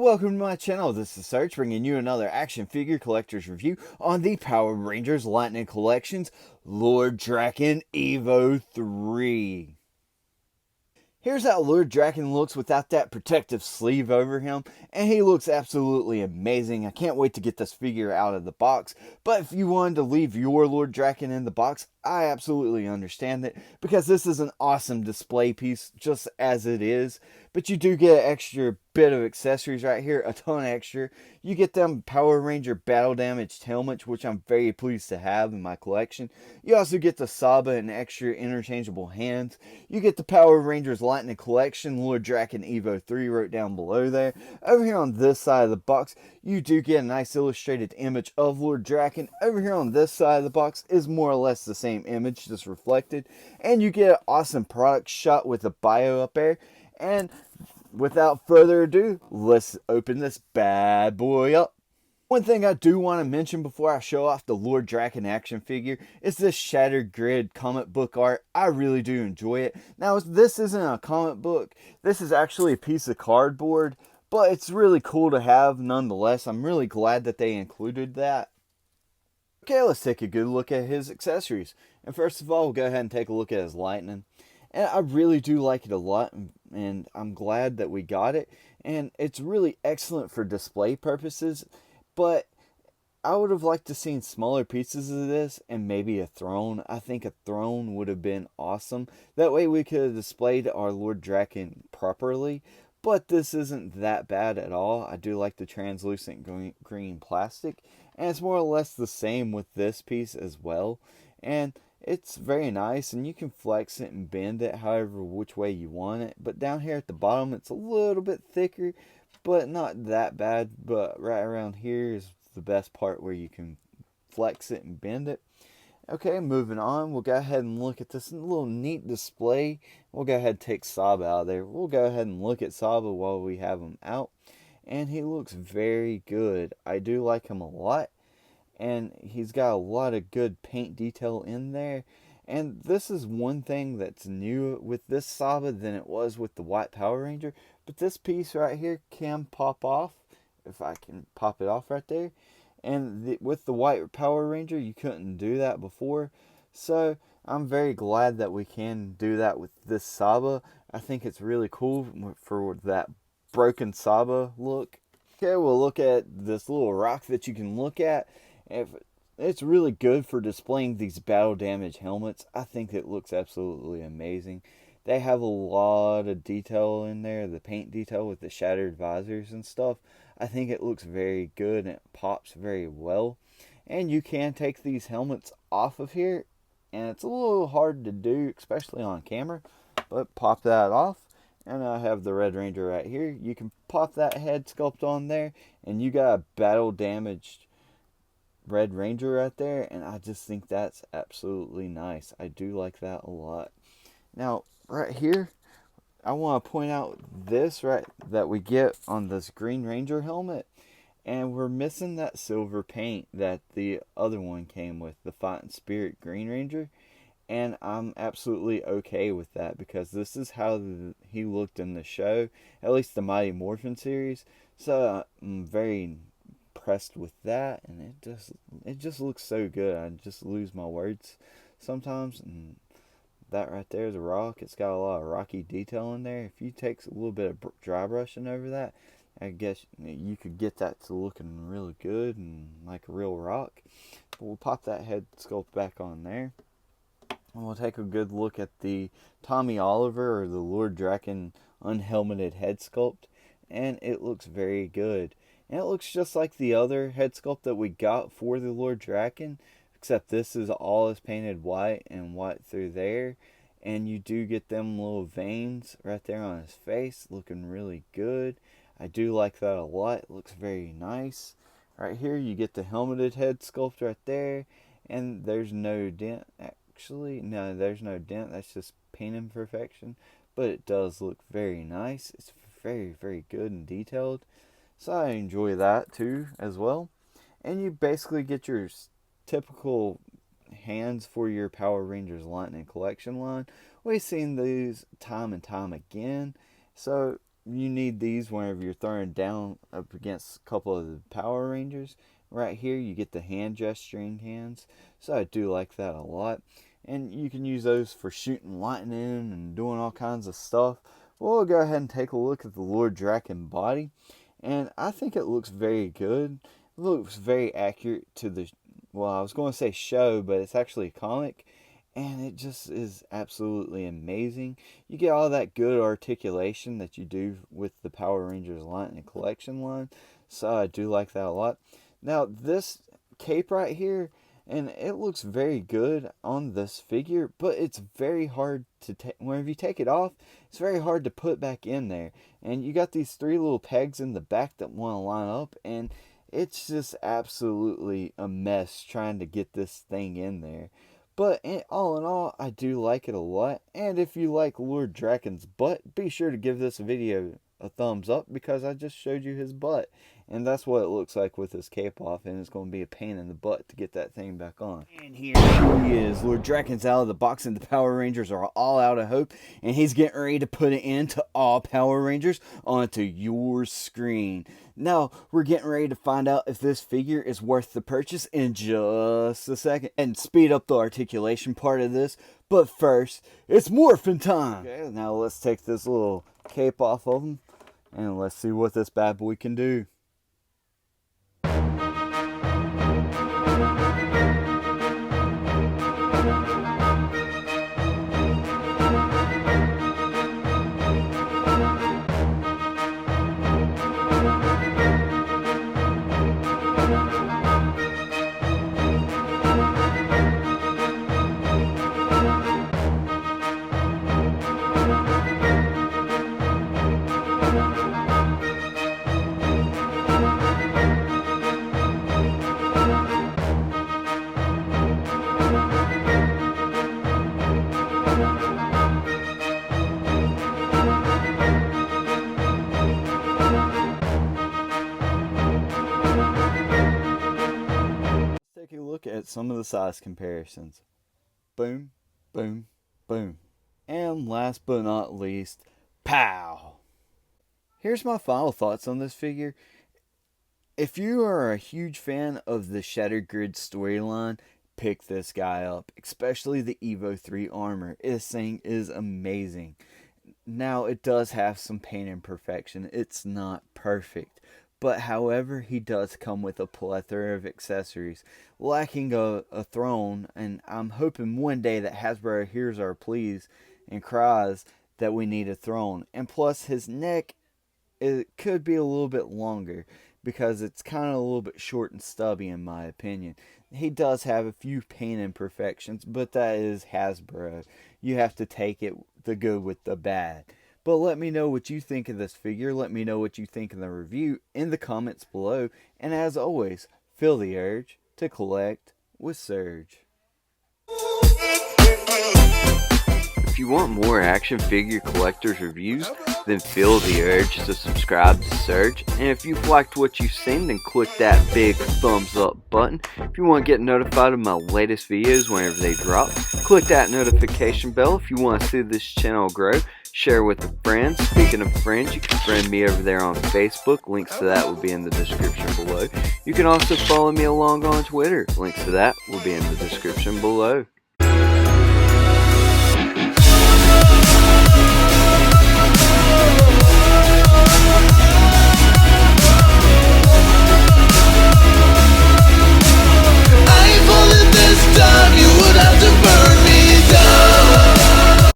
welcome to my channel. This is Search, bringing you another action figure collector's review on the Power Rangers Lightning Collection's Lord Drakkon Evo 3. Here's how Lord Drakkon looks without that protective sleeve over him, and he looks absolutely amazing. I can't wait to get this figure out of the box, but if you wanted to leave your Lord Drakkon in the box, I absolutely understand that, because this is an awesome display piece just as it is. But you do get an extra bit of accessories right here, a ton extra. You get them Power Ranger battle damaged helmets, which I'm very pleased to have in my collection. You also get the Saba and extra interchangeable hands. You get the Power Rangers Lightning Collection, Lord Drakkon Evo 3 wrote down below there. Over here on this side of the box, you do get a nice illustrated image of Lord Drakkon. Over here on this side of the box is more or less the same image, just reflected. And you get an awesome product shot with the bio up there. And without further ado, let's open this bad boy up. One thing I do want to mention before I show off the Lord Drakkon action figure is this Shattered Grid comic book art. I really do enjoy it. Now, this isn't a comic book. This is actually a piece of cardboard, but it's really cool to have nonetheless. I'm really glad that they included that. Okay, let's take a good look at his accessories. And first of all, we'll go ahead and take a look at his lightning. And I really do like it a lot, and I'm glad that we got it. And it's really excellent for display purposes, but I would have liked to seen smaller pieces of this and maybe a throne. I think a throne would have been awesome. That way we could have displayed our Lord Drakkon properly. But this isn't that bad at all. I do like the translucent green plastic. And it's more or less the same with this piece as well. And it's very nice, and you can flex it and bend it however which way you want it. But down here at the bottom, it's a little bit thicker, but not that bad. But right around here is the best part where you can flex it and bend it. Okay, moving on, we'll go ahead and look at this little neat display. We'll go ahead and take Saba out of there. We'll go ahead and look at Saba while we have him out. And he looks very good. I do like him a lot. And he's got a lot of good paint detail in there. And this is one thing that's new with this Saba than it was with the White Power Ranger. But this piece right here can pop off, if I can pop it off right there. And with the White Power Ranger, you couldn't do that before. So I'm very glad that we can do that with this Saba. I think it's really cool for that broken Saba look. Okay, we'll look at this little rock that you can look at. If it's really good for displaying these battle damage helmets. I think it looks absolutely amazing. They have a lot of detail in there, the paint detail with the shattered visors and stuff. I think it looks very good and it pops very well. And you can take these helmets off of here, and it's a little hard to do, especially on camera, but pop that off. And I have the Red Ranger right here. You can pop that head sculpt on there, and you got a battle damaged Red Ranger right there, and I just think that's absolutely nice. I do like that a lot. Now, right here, I want to point out this right that we get on this Green Ranger helmet, and we're missing that silver paint that the other one came with, the Fighting Spirit Green Ranger. And I'm absolutely okay with that, because this is how he looked in the show, at least the Mighty Morphin series. So I'm very impressed with that, and it just looks so good. I just lose my words sometimes. And that right there is a rock. It's got a lot of rocky detail in there. If you take a little bit of dry brushing over that, I guess you could get that to looking really good and like a real rock. But we'll pop that head sculpt back on there. And we'll take a good look at the Tommy Oliver or the Lord Drakkon unhelmeted head sculpt. And it looks very good. And it looks just like the other head sculpt that we got for the Lord Drakkon, except this is all is painted white and white through there. And you do get them little veins right there on his face, looking really good. I do like that a lot. It looks very nice. Right here you get the helmeted head sculpt right there, and there's no dent. Actually, no, there's no dent. That's just paint imperfection, but it does look very nice. It's very, very good and detailed. So I enjoy that too as well. And you basically get your typical hands for your Power Rangers Lightning Collection line. We've seen these time and time again. So you need these whenever you're throwing down up against a couple of the Power Rangers. Right here, you get the hand gesturing hands, so I do like that a lot. And you can use those for shooting lightning and doing all kinds of stuff. We'll go ahead and take a look at the Lord Drakkon body, and I think it looks very good. It looks very accurate to the, well, I was going to say show, but it's actually a comic, and it just is absolutely amazing. You get all that good articulation that you do with the Power Rangers Lightning Collection line, so I do like that a lot. Now, this cape right here, and it looks very good on this figure, but it's very hard to take. Whenever you take it off, it's very hard to put back in there. And you got these three little pegs in the back that want to line up, and it's just absolutely a mess trying to get this thing in there. But all in all, I do like it a lot. And if you like Lord Drakkon's butt, be sure to give this video a thumbs up, because I just showed you his butt. And that's what it looks like with his cape off, and it's going to be a pain in the butt to get that thing back on. And here he is. Lord Drakkon's out of the box, and the Power Rangers are all out of hope, and he's getting ready to put it into all Power Rangers onto your screen. Now, we're getting ready to find out if this figure is worth the purchase in just a second, and speed up the articulation part of this. But first, it's morphin' time! Okay, now let's take this little cape off of him, and let's see what this bad boy can do. Take a look at some of the size comparisons. Boom, boom, boom. And last but not least, pow! Here's my final thoughts on this figure. If you are a huge fan of the Shattered Grid storyline, pick this guy up. Especially the Evo 3 armor. This thing is amazing. Now, it does have some paint imperfection. It's not perfect. But however, he does come with a plethora of accessories, lacking a throne, and I'm hoping one day that Hasbro hears our pleas and cries that we need a throne. And plus, his neck, it could be a little bit longer, because it's kind of a little bit short and stubby in my opinion. He does have a few paint imperfections, but that is Hasbro. You have to take it, the good with the bad. But let me know what you think of this figure. Let me know what you think in the review in the comments below. And as always, feel the urge to collect with Surge. If you want more action figure collectors reviews, then feel the urge to subscribe to Surge. And if you've liked what you've seen, then click that big thumbs up button. If you want to get notified of my latest videos whenever they drop, click that notification bell. If you want to see this channel grow, share with a friend. Speaking of friends, you can friend me over there on Facebook. Links to that will be in the description below. You can also follow me along on Twitter. Links to that will be in the description below.